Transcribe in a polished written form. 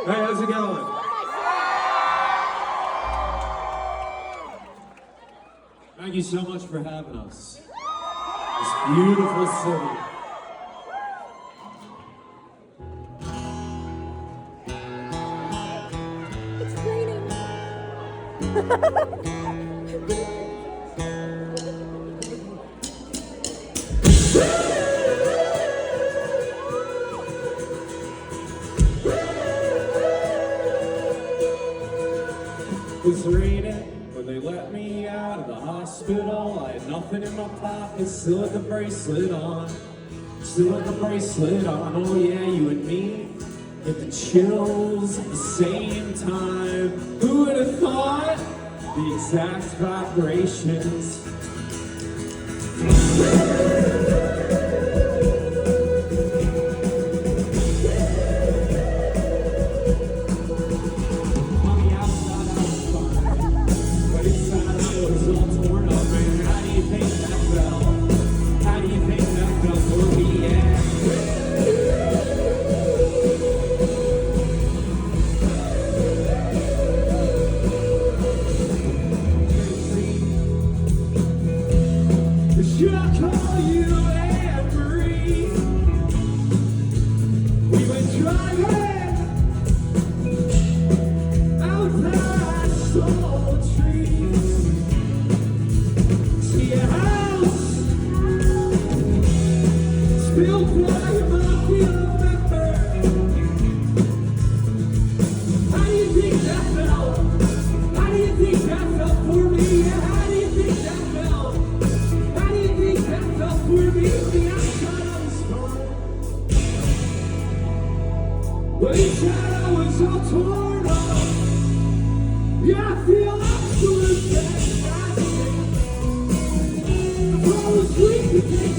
Hey, how's it going? Thank you so much for having us. This beautiful city. It's raining. It's raining when they let me out of the hospital. I had nothing in my pocket, still had the bracelet on. Still had the bracelet on. Oh yeah, you and me get the chills at the same time. Who would have thought the exact vibrations? Should I call you Anne-Marie? We went driving out past some trees. See a house built by a mafia member. How do you think that felt? How do you think that felt for me? How do you think that felt? For me, the outside I was fine, but inside I was all torn up. Yeah, I feel absolute fantastic. I was weak.